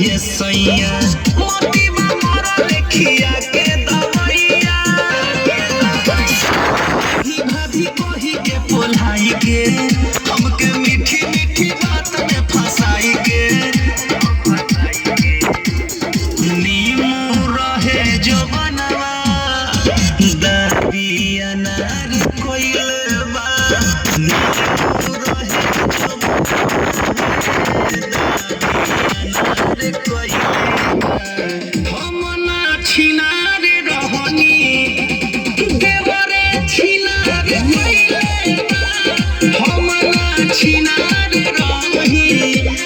ये सैया मोती मारा लेखिया के दवैया ही भाभी कही के पोलाई के हमके मीठी मीठी बात में फंसाई के नीमू रहे जो बनवा दबिया नार कोइल बा नीमू रहे जो दबिया नार कोइल बा हम ना छिनार रहनी देवरे छिनार कोइल बा हम ना छिनार रही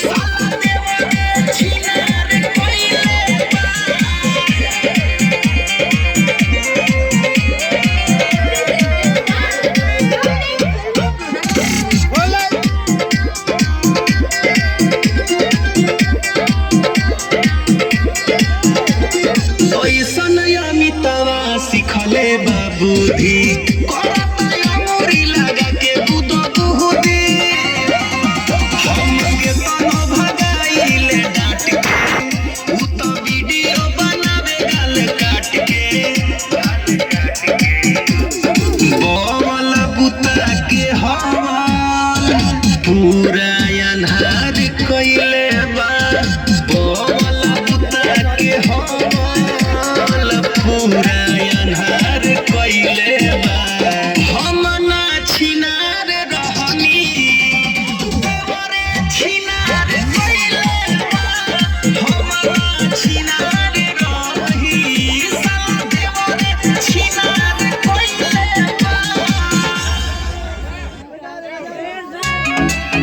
साला देवरे छिनार कोइल बा ओइसन अमितावा सिखले बाबूधी करता अमरी लगा के दूध दूधी हमके तनो भगाइले डांट के उ तो वीडियो बनावे गाल काट के बोल बुता के हवा पूरा अन्हार